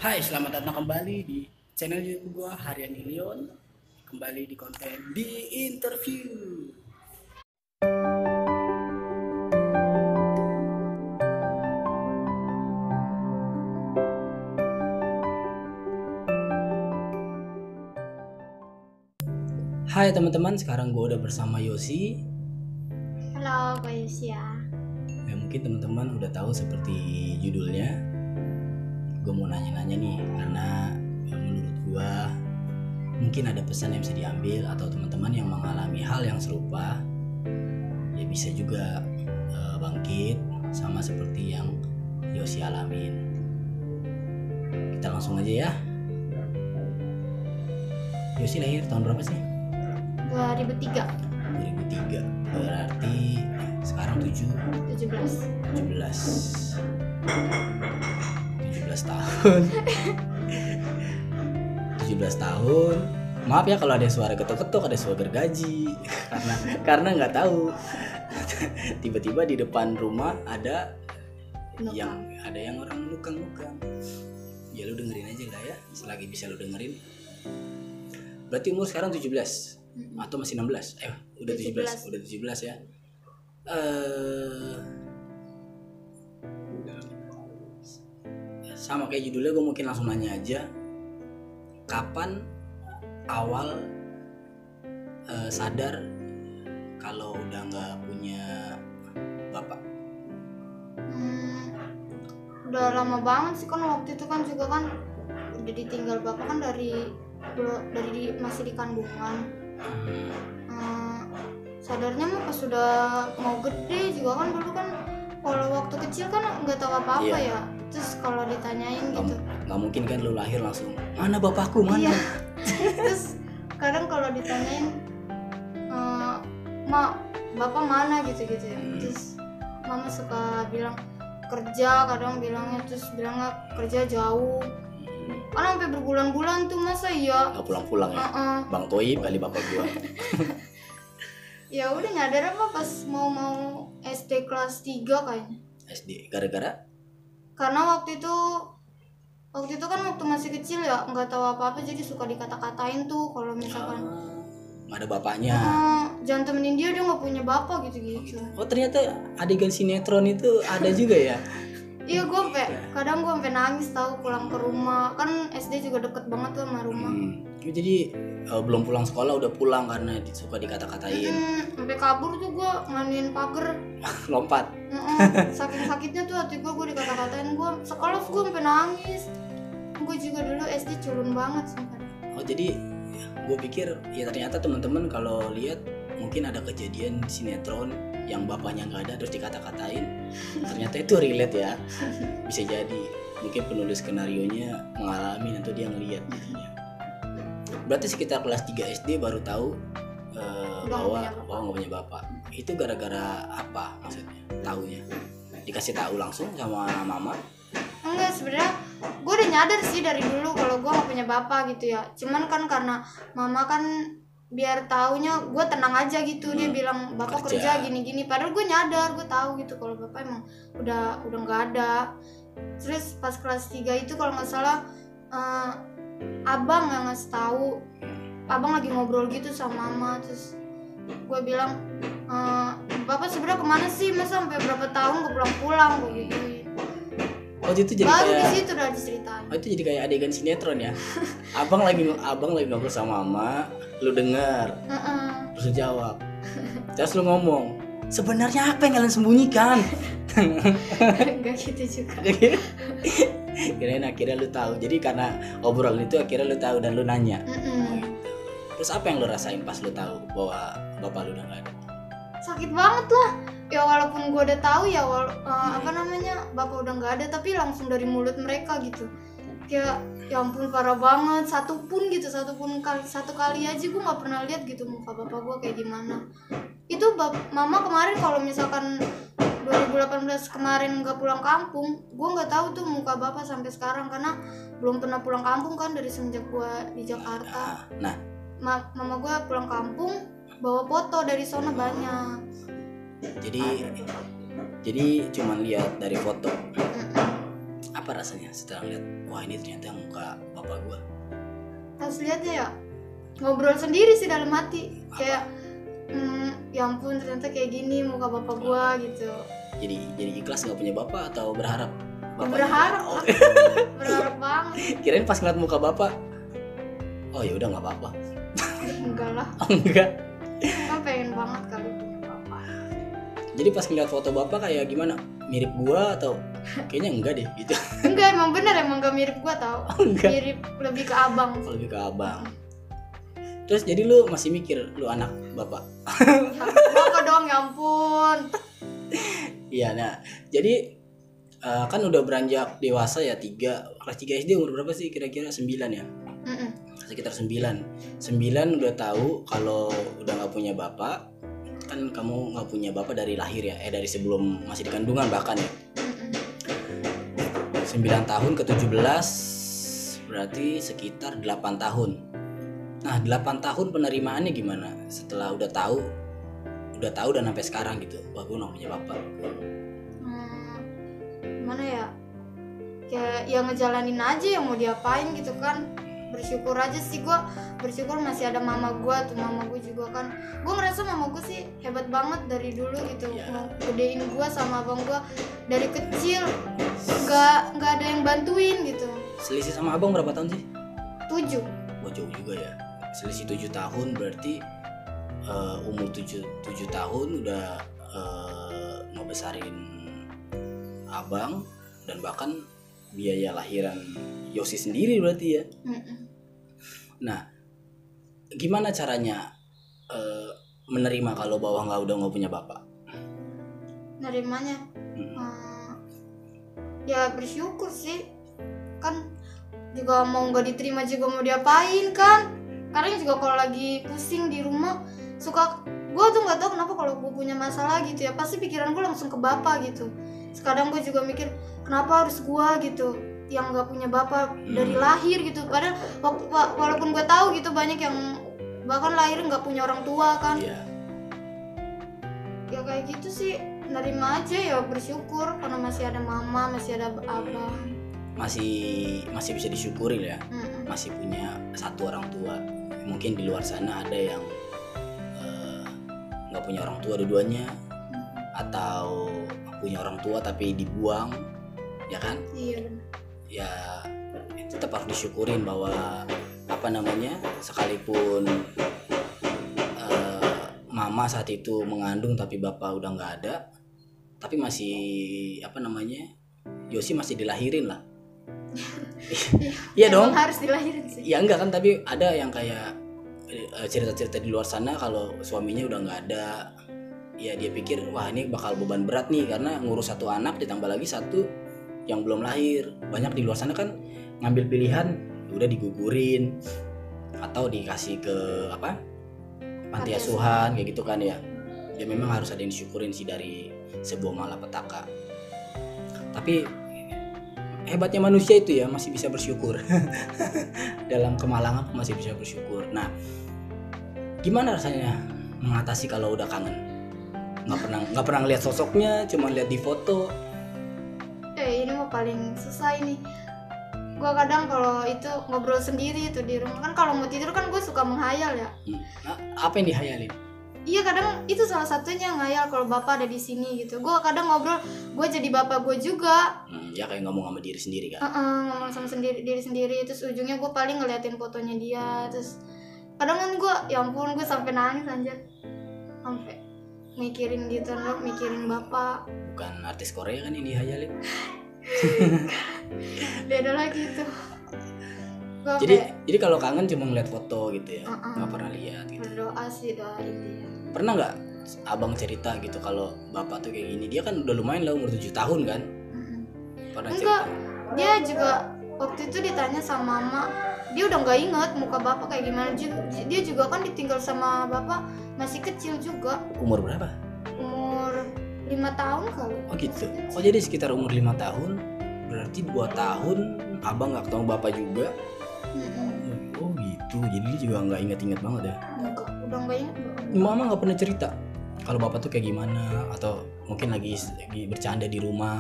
Hai, selamat datang kembali di channel YouTube gua Harian Ilion. Kembali di konten di interview. Hai teman-teman, sekarang gua udah bersama Yosi. Halo, Kak Yusia. Ya, mungkin teman-teman udah tahu seperti judulnya. Gue mau nanya-nanya nih, karena menurut gua mungkin ada pesan yang bisa diambil, atau teman-teman yang mengalami hal yang serupa ya bisa juga bangkit sama seperti yang Yosi alamin. Kita langsung aja ya. Yosi lahir tahun berapa sih? 2003. 2003. Berarti sekarang 17. 17 tahun. 17 tahun. Maaf ya kalau ada suara ketuk-ketuk, ada suara gergaji. karena nggak tahu. Tiba-tiba di depan rumah ada yang orang lukang-lukang. Ya lu dengerin aja lah ya, selagi bisa lu dengerin. Berarti umur sekarang 17 atau masih 16? Udah 17. Udah 17 ya. Sama kayak judulnya, gue mungkin langsung nanya aja. Kapan awal sadar kalau udah nggak punya bapak? Udah lama banget sih kan, waktu itu kan juga kan udah ditinggal bapak kan dari masih di kandungan. Sadarnya mah pas sudah mau gede juga kan, dulu kan kalau waktu kecil kan nggak tahu apa-apa ya. Terus kalau ditanyain gitu, nggak mungkin kan lu lahir langsung mana bapakku, mana? Iya. Terus kadang kalau ditanyain mak bapak mana gitu-gitu ya. Terus mama suka bilang kerja, kadang bilangnya, terus bilangnya kerja jauh kan sampai berbulan-bulan tuh, masa iya nggak pulang-pulang ya. Bang Toib kali bapak gua. Ya udah nyadar apa pas mau SD kelas 3 kayaknya. SD gara-gara karena waktu itu kan waktu masih kecil ya, nggak tahu apa-apa, jadi suka dikata-katain tuh kalau misalkan nggak ada bapaknya. Jangan temenin dia nggak punya bapak gitu. Oh ternyata adegan sinetron itu ada juga ya. Iya, kadang gue sampai nangis tahu pulang ke rumah, kan SD juga deket banget tuh sama rumah. Jadi belum pulang sekolah udah pulang karena suka dikata-katain. Sampai kabur tuh gue nganin pagar. Lompat. Saking sakitnya tuh hati gue dikata-katain, gue sekolah gue sampai nangis. Gue juga dulu SD culun banget sumpah. Oh jadi gue pikir ya ternyata teman-teman kalau lihat mungkin ada kejadian sinetron yang bapaknya nggak ada terus dikata-katain, ternyata itu relate ya. Bisa jadi mungkin penulis skenarionya mengalami atau dia ngelihat jadinya. Berarti sekitar kelas 3 SD baru tahu bahwa nggak punya bapak. Itu gara-gara apa maksudnya? Taunya dikasih tahu langsung sama mama? Enggak, sebenarnya gue udah nyadar sih dari dulu kalau gue nggak punya bapak gitu ya. Cuman kan karena mama kan biar taunya gue tenang aja gitu. Dia bilang bapak kerja gini-gini, padahal gue nyadar, gue tahu gitu kalau bapak emang udah nggak ada. Terus pas kelas 3 itu kalau nggak salah abang yang ngasih tahu, abang lagi ngobrol gitu sama mama. Terus gue bilang bapak sebenarnya kemana sih, masa sampai berapa tahun gak pulang-pulang, gue gituin. Oh itu jadi baru kayak di situ udah diceritain. Oh itu jadi kayak adegan sinetron ya. abang lagi ngobrol sama mama, lu dengar, terus lu jawab, terus lu ngomong, sebenarnya apa yang kalian sembunyikan? Enggak gitu juga. Kirain akhirnya lu tahu. Jadi karena obrolan itu akhirnya lu tahu dan lu nanya. Terus apa yang lu rasain pas lu tahu bahwa bapak lu udah gak ada? Sakit banget lah. Ya walaupun gue udah tahu ya bapak udah nggak ada, tapi langsung dari mulut mereka gitu. Kayak ya ampun parah banget. Satu kali aja gue nggak pernah lihat gitu muka bapak gue kayak gimana. Itu mama kemarin kalau misalkan 2018 kemarin nggak pulang kampung, gue nggak tahu tuh muka bapak sampai sekarang karena belum pernah pulang kampung kan dari semenjak gue di Jakarta. Nah, mama gue pulang kampung bawa foto dari sana banyak. Jadi cuman lihat dari foto. Apa rasanya setelah lihat, wah ini ternyata muka bapak gua? Pas lihatnya ya ngobrol sendiri sih dalam hati. Apa? Kayak ya ampun ternyata kayak gini muka bapak gua gitu. Jadi ikhlas nggak punya bapak atau berharap? Berharap Oh, lah. Berharap banget. kirain pas ngeliat muka bapak, oh ya udah nggak apa-apa. Enggak lah, Oh, enggak. kan pengen banget kali punya bapak. Jadi pas ngeliat foto bapak kayak gimana? Mirip gua atau kayaknya enggak deh gitu? Enggak, emang bener, emang gak mirip gua tau. Oh, enggak. Mirip lebih ke abang. Lebih ke abang. Terus jadi lu masih mikir lu anak bapak? Bapak dong, ya ampun. Iya, nah jadi kan udah beranjak dewasa ya, kelas 3 SD umur berapa sih kira-kira? 9 ya? Mm-mm. Sekitar 9 udah tahu kalau udah nggak punya bapak. Kan kamu nggak punya bapak dari lahir ya, dari sebelum masih di kandungan bahkan ya. Mm-mm. 9 tahun ke 17 berarti sekitar 8 tahun. Nah 8 tahun penerimaannya gimana setelah udah tahu dan sampai sekarang gitu, wah gue nggak punya bapak? Gimana ya, kayak ya ngejalanin aja yang mau diapain gitu kan. Bersyukur aja sih, gue bersyukur masih ada mama gue tuh. Mama gue juga kan, gue ngerasa mama gue sih hebat banget dari dulu gitu. Iya. Gedein gue sama abang gue dari kecil, nggak ada yang bantuin gitu. Selisih sama abang berapa tahun sih? 7. Wah jauh juga ya, selisih 7 tahun berarti umur 7 tahun udah ngebesarin abang, dan bahkan biaya lahiran Yosi sendiri berarti ya. Mm-mm. Nah gimana caranya menerima kalau bawah udah nggak punya bapak? Nerimanya ya bersyukur sih, kan juga mau nggak diterima juga mau diapain kan. Kadang juga kalau lagi pusing di rumah suka, gue tuh nggak tahu kenapa kalau gue punya masalah gitu ya pasti pikiran gue langsung ke bapak gitu. Kadang gue juga mikir kenapa harus gue gitu yang nggak punya bapak dari lahir gitu. Padahal walaupun gue tahu gitu banyak yang bahkan lahir nggak punya orang tua kan. Iya. Ya kayak gitu sih, nerima aja ya, bersyukur karena masih ada mama, masih ada abang. Masih bisa disyukuri ya. Mm-mm. Masih punya satu orang tua. Mungkin di luar sana ada yang nggak punya orang tua dua-duanya, atau punya orang tua tapi dibuang, ya kan? Iya benar. Ya tetap harus disyukurin bahwa sekalipun mama saat itu mengandung tapi bapak udah nggak ada, tapi masih Yosi masih dilahirin lah. Iya dong. Emang harus dilahirin sih. Ya enggak kan, tapi ada yang kayak cerita-cerita di luar sana kalau suaminya udah nggak ada, ya dia pikir wah ini bakal beban berat nih karena ngurus satu anak ditambah lagi satu yang belum lahir. Banyak di luar sana kan ngambil pilihan udah digugurin atau dikasih ke panti asuhan kayak gitu kan ya. Ya memang harus ada yang disyukurin sih dari sebuah malapetaka. Tapi hebatnya manusia itu ya masih bisa bersyukur. Dalam kemalangan masih bisa bersyukur. Nah, gimana rasanya mengatasi kalau udah kangen? Nggak pernah ngeliat sosoknya, cuma lihat di foto. Ini mah paling susah ini. Gue kadang kalau itu ngobrol sendiri tuh di rumah kan, kalau mau tidur kan gue suka menghayal ya. Nah, apa yang dihayalin? Iya kadang itu salah satunya ngayal kalau bapak ada di sini gitu. Gue kadang ngobrol, gue jadi bapak gue juga. Ya kayak ngomong sama diri sendiri kan. Ngomong sama diri sendiri, terus ujungnya gue paling ngeliatin fotonya dia. Terus kadang kan gue, ya ampun gue sampai nangis anjir, sampai mikirin gitu, mikirin bapak. Bukan artis Korea kan yang dihayalin. Beda lagi tuh. Jadi kalau kangen cuma ngeliat foto gitu ya, nggak pernah lihat gitu. Berdoa sih, doain dia. Pernah nggak abang cerita gitu kalau bapak tuh kayak gini? Dia kan udah lumayan lah, umur 7 tahun kan. Pernah Enggak, cerita? dia juga waktu itu ditanya sama mama, dia udah nggak inget muka bapak kayak gimana. Dia juga kan ditinggal sama bapak masih kecil juga. Umur berapa? Umur 5 tahun kali. Oh gitu. Oh jadi sekitar umur 5 tahun, berarti 2 tahun abang nggak ketemu bapak juga. Oh gitu. Jadi dia juga nggak inget banget ya? Enggak, udah nggak inget. Mama nggak pernah cerita kalau bapak tuh kayak gimana, atau mungkin lagi bercanda di rumah?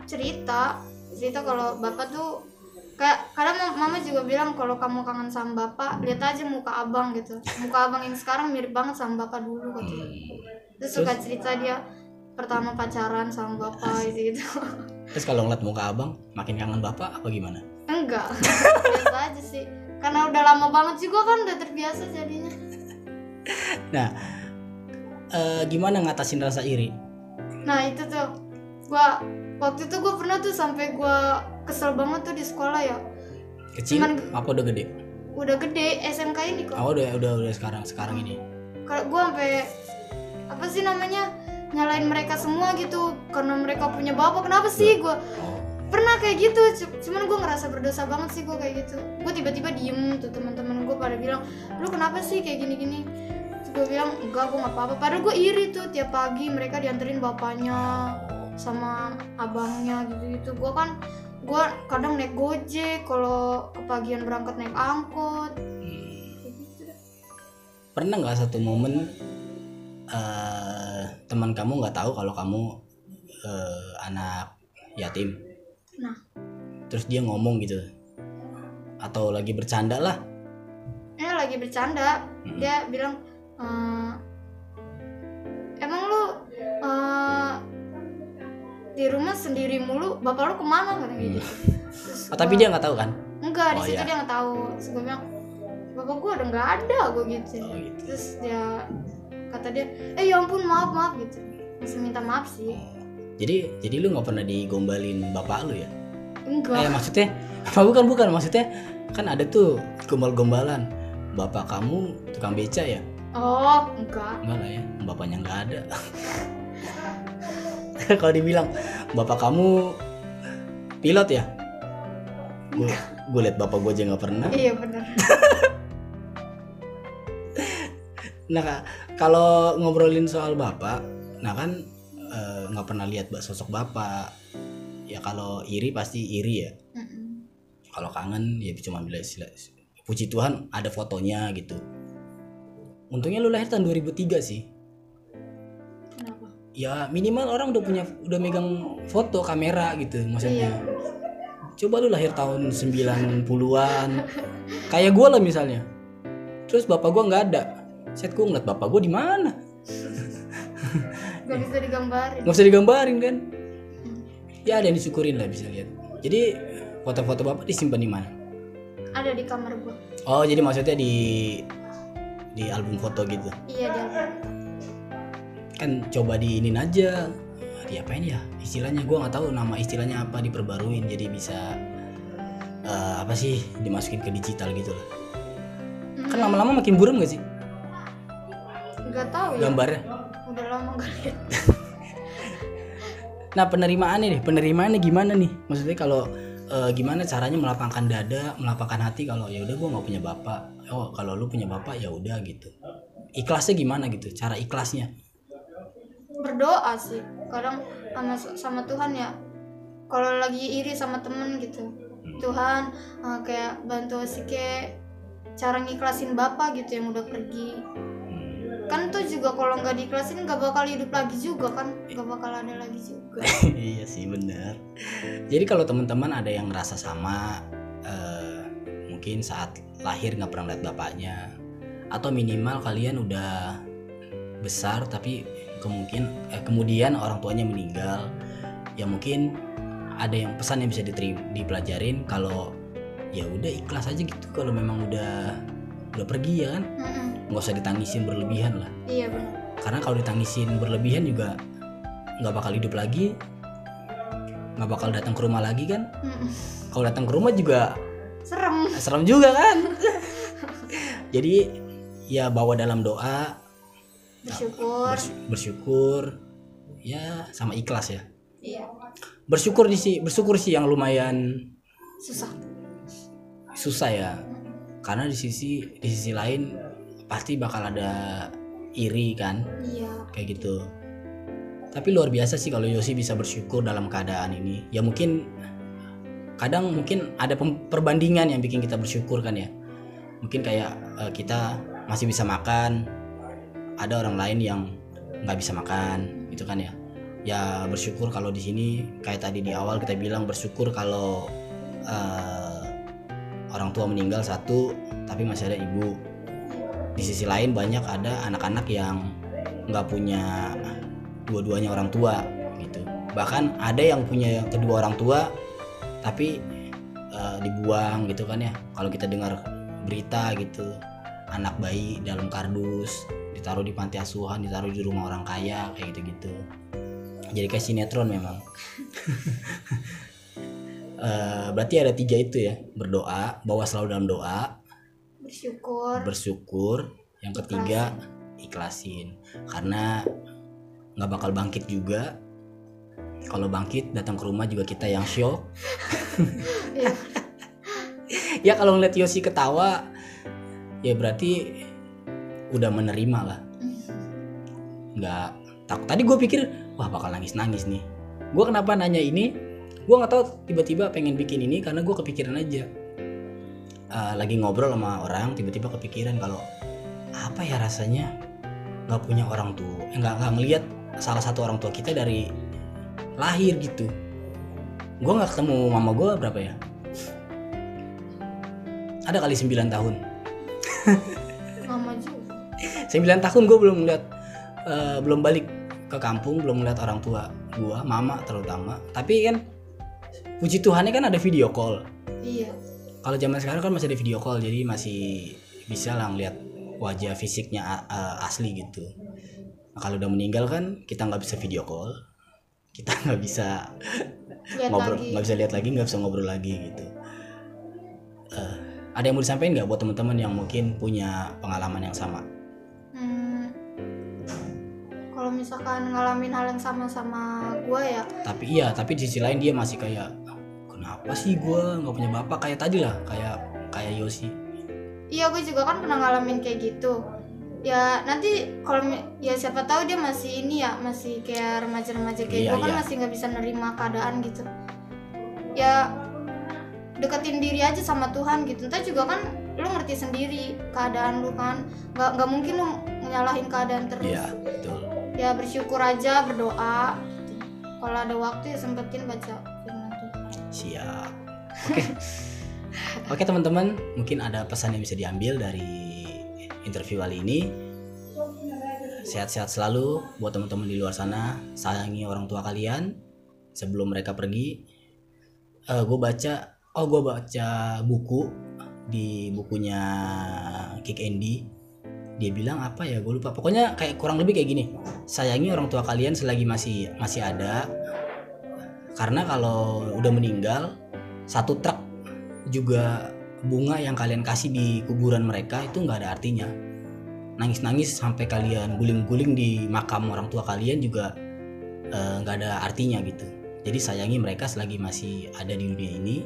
Cerita cerita kalau bapak tuh kayak kadang mama juga bilang kalau kamu kangen sama bapak lihat aja muka abang gitu, muka abang yang sekarang mirip banget sama bapak dulu katanya. Terus suka cerita dia pertama pacaran sama bapak gitu. Terus kalau ngeliat muka abang makin kangen bapak apa gimana? Enggak, biasa aja sih karena udah lama banget juga kan, udah terbiasa jadinya. Nah, gimana ngatasin rasa iri? Nah itu tuh waktu itu gue pernah tuh sampai gue kesel banget tuh di sekolah ya. Kecil apa udah gede? Udah gede, SMK ini kok. Oh udah sekarang ini. Kalau gue sampai apa sih namanya nyalain mereka semua gitu karena mereka punya bapak. Kenapa sih gue pernah kayak gitu? Cuman gue ngerasa berdosa banget sih gue kayak gitu. Gue tiba-tiba diem tuh, teman-teman gue pada bilang lu kenapa sih kayak gini-gini. Gue bilang enggak, gue nggak apa-apa. Padahal gue iri tuh tiap pagi mereka dianterin bapaknya sama abangnya gitu. Gue kadang naik gojek, kalau kepagian berangkat naik angkot. Gitu. Pernah nggak satu momen teman kamu nggak tahu kalau kamu anak yatim? Nah, terus dia ngomong gitu, atau lagi bercanda lah? Lagi bercanda. Dia bilang emang lu di rumah sendiri mulu, bapak lu kemana katanya gitu. Tapi dia nggak tahu kan? Enggak, di situ dia nggak tahu. Terus gue bilang bapak gue udah nggak ada, gue gitu. Terus dia kata dia ya ampun maaf gitu, masih minta maaf sih. Jadi lu nggak pernah digombalin bapak lu ya? Enggak. Maksudnya bukan maksudnya kan ada tuh gombal-gombalan, bapak kamu tukang beca ya? Oh enggak lah ya, bapaknya nggak ada. Kalau dibilang bapak kamu pilot ya, gue liat bapak gue aja nggak pernah. Iya benar. Nah kalau ngobrolin soal bapak, nah kan nggak pernah lihat sosok bapak ya. Kalau iri pasti iri ya. Kalau kangen ya cuma bila istilah puji Tuhan ada fotonya gitu. Untungnya lu lahir tahun 2003 sih. Kenapa? Ya minimal orang udah megang foto kamera gitu maksudnya. Iya. Coba lu lahir tahun 90-an kayak gue lah misalnya, terus bapak gue nggak ada, set gue ngeliat bapak gue di mana? Gak bisa digambarin. Nggak bisa digambarin kan? Ya ada yang disyukurin lah bisa lihat. Jadi foto-foto bapak disimpan di mana? Ada di kamar gue. Oh jadi maksudnya di album foto gitu? Iya di album. Kan coba diinin aja, diapain ya istilahnya, gue nggak tahu nama istilahnya apa, diperbaruin jadi bisa apa sih, dimasukin ke digital gitu lah. Kan lama-lama makin buram gak sih? Nggak tahu ya. Gambarnya. Udah lama gak lihat. Nah penerimaannya gimana nih? Maksudnya kalau gimana caranya melapangkan dada, melapangkan hati kalau ya udah gue nggak punya bapak. Oh kalau lu punya bapak ya udah gitu. Ikhlasnya gimana gitu? Cara ikhlasnya? Berdoa sih. Kadang sama Tuhan ya. Kalau lagi iri sama temen gitu, Tuhan kayak bantu sih kayak cara ngiklasin bapak gitu yang udah pergi. Kan tuh juga kalau nggak diiklasin nggak bakal hidup lagi juga kan, nggak bakal ada lagi juga. Iya sih benar. Jadi kalau teman-teman ada yang ngerasa sama, mungkin saat lahir nggak pernah lihat bapaknya, atau minimal kalian udah besar tapi kemudian orang tuanya meninggal, ya mungkin ada yang pesan yang bisa dipelajarin kalau ya udah ikhlas aja gitu kalau memang udah pergi ya kan. Nggak usah ditangisin berlebihan lah. Iya benar. Karena kalau ditangisin berlebihan juga nggak bakal hidup lagi, nggak bakal datang ke rumah lagi kan. Kalau datang ke rumah juga serem juga kan. Jadi ya bawa dalam doa, bersyukur ya, sama ikhlas ya. Iya. Bersyukur sih yang lumayan susah ya. Karena di sisi lain pasti bakal ada iri kan. Iya. Kayak gitu. Tapi luar biasa sih kalau Yosi bisa bersyukur dalam keadaan ini. Ya mungkin kadang ada perbandingan yang bikin kita bersyukur kan ya. Mungkin kayak kita masih bisa makan, ada orang lain yang nggak bisa makan gitu kan ya. Ya bersyukur kalau di sini kayak tadi di awal kita bilang, bersyukur kalau orang tua meninggal satu tapi masih ada ibu. Di sisi lain banyak ada anak-anak yang nggak punya dua-duanya orang tua gitu. Bahkan ada yang punya kedua orang tua tapi dibuang gitu kan ya. Kalau kita dengar berita gitu, anak bayi dalam kardus ditaruh di panti asuhan, ditaruh di rumah orang kaya kayak gitu-gitu. Jadi kayak sinetron memang. Berarti ada 3 itu ya, berdoa, bawa selalu dalam doa, bersyukur, yang ketiga ikhlasin, karena nggak bakal bangkit juga. Kalau bangkit datang ke rumah juga kita yang shock. Ya kalau ngeliat Yosi ketawa ya berarti udah menerima lah, nggak takut. Tadi gue pikir wah bakal nangis nih. Gue kenapa nanya ini, gue nggak tahu, tiba-tiba pengen bikin ini karena gue kepikiran aja. Lagi ngobrol sama orang, tiba-tiba kepikiran kalau apa ya rasanya nggak punya orang tua, nggak ngelihat salah satu orang tua kita dari lahir gitu. Gue nggak ketemu mama gue berapa ya, ada kali 9 tahun. Mama juga 9 tahun gue belum lihat, belum balik ke kampung, belum lihat orang tua gue, mama terutama. Tapi kan puji Tuhannya kan ada video call. Iya. Kalau zaman sekarang kan masih ada video call, jadi masih bisa lah ngeliat wajah fisiknya asli gitu. Nah, kalau udah meninggal kan kita nggak bisa video call, kita nggak bisa ngobrol, nggak bisa lihat lagi, nggak bisa ngobrol lagi gitu. Ada yang mau disampaikan nggak buat teman-teman yang mungkin punya pengalaman yang sama? Kalau misalkan ngalamin hal yang sama gue ya. Tapi di sisi lain dia masih kayak, kenapa sih gue nggak punya bapak kayak tadi lah, kayak Yosi. Iya, gue juga kan pernah ngalamin kayak gitu. Ya nanti kalau ya siapa tahu dia masih ini ya, masih kayak remaja-remaja kayak gue kan masih nggak bisa nerima keadaan gitu. Ya deketin diri aja sama Tuhan gitu. Ntar juga kan lu ngerti sendiri keadaan lu kan, nggak mungkin lu nyalahin keadaan terus. Iya betul. Ya bersyukur aja, berdoa gitu. Kalau ada waktu ya sempetin baca firman Tuhan. Siap. Oke teman-teman, mungkin ada pesan yang bisa diambil dari interview kali ini. Sehat-sehat selalu buat teman-teman di luar sana. Sayangi orang tua kalian sebelum mereka pergi. Gue baca buku, di bukunya Kick Andy. Dia bilang apa ya, gue lupa. Pokoknya kayak kurang lebih kayak gini. Sayangi orang tua kalian selagi masih ada. Karena kalau udah meninggal, satu truk juga bunga yang kalian kasih di kuburan mereka itu nggak ada artinya. Nangis-nangis sampai kalian guling-guling di makam orang tua kalian juga nggak ada artinya gitu. Jadi sayangi mereka selagi masih ada di dunia ini.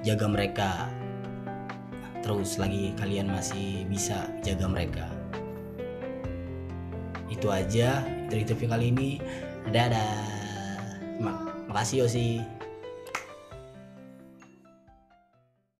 Jaga mereka terus selagi kalian masih bisa jaga mereka. Itu aja interview kali ini. Dadah. Makasih Yosi.